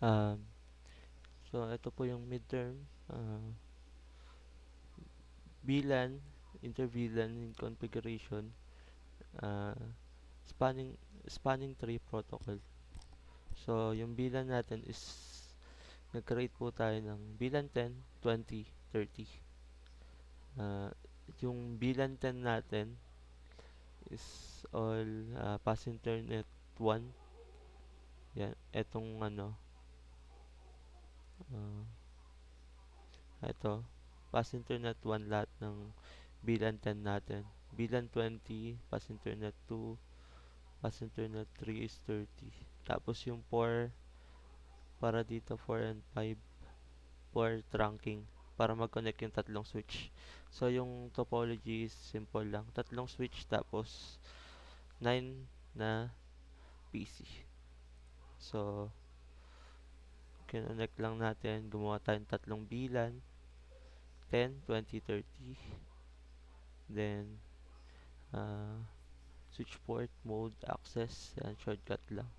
Um, so, ito po yung midterm. VLAN, inter-VLAN configuration, uh, spanning spanning tree protocol. So, yung VLAN natin is nag-create po tayo ng VLAN 10, 20, 30. Uh, yung VLAN 10 natin is all pass internet 1. Yan, etong ano, uh, ito, pass internet 1 lahat ng VLAN 10 natin. VLAN 20, pass internet 2, pass internet 3 is 30. Tapos yung 4, para dito 4 and 5 for trunking para mag-connect yung tatlong switch. So yung topology is simple lang. Tatlong switch tapos 9 na PC. So connect lang natin. Gumawa tayong tatlong bilan. 10, 20, 30. Then switch port, mode, access, and shortcut lang.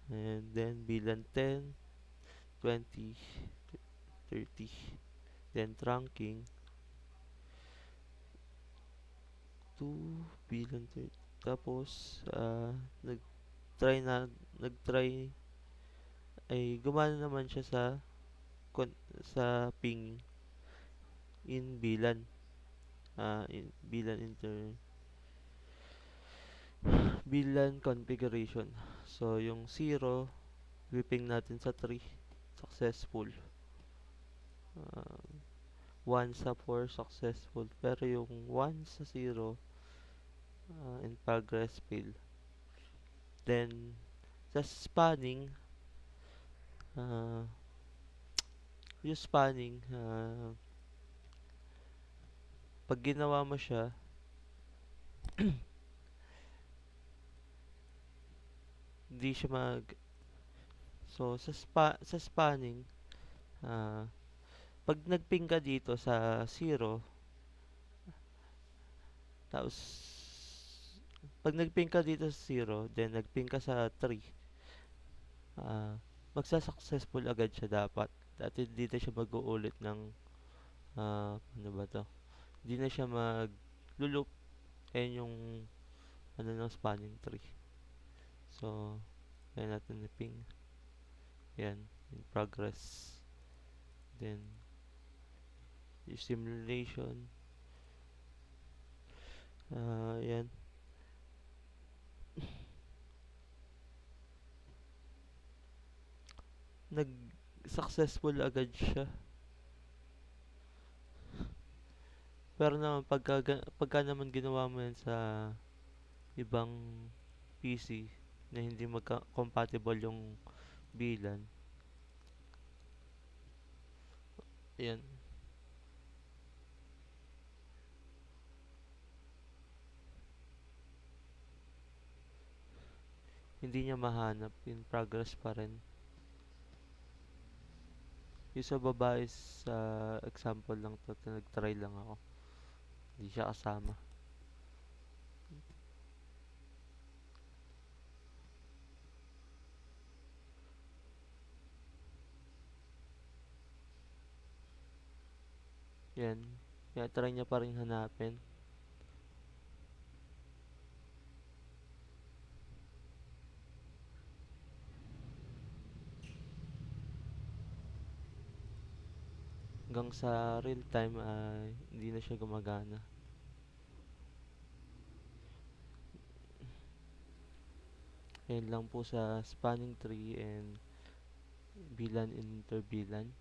And then bilan 10, 20, 30. Then trunking 2, bilan 30. Tapos nag-try na nag-try ay gumana naman siya sa ping in bilan in bilan bilan configuration. So yung 0 whipping natin sa 3 successful. uh, 1 sa 4 successful, pero yung 1 sa 0 in progress fail. Then sa spanning, uh, yung spanning, pag ginawa mo siya, hindi siya so sa spanning, uh, pag nagping ka dito sa 0, tapos pag nagping ka dito sa 0, then nagping ka sa 3, uh, magsa-successful agad siya dapat. Dati dito siya mag-uulit ng ano ba to? Hindi na siya mag-loop. Ayan yung ano ng spanning tree. So, kaya natin na-ping. Yan, in progress. Then, yung simulation. Yan. Nag-successful agad siya. Pero naman, pagka naman ginawa mo yan sa ibang PC na hindi compatible yung bilan, yan, hindi niya mahanap. In progress pa rin. Yung sa baba is example lang to. Nag-try lang ako. Hindi siya kasama. Yan. Kaya try niya pa rin hanapin. Hanggang sa real time ay hindi na siya gumagana. Yan lang po sa spanning tree and bilan interbilan.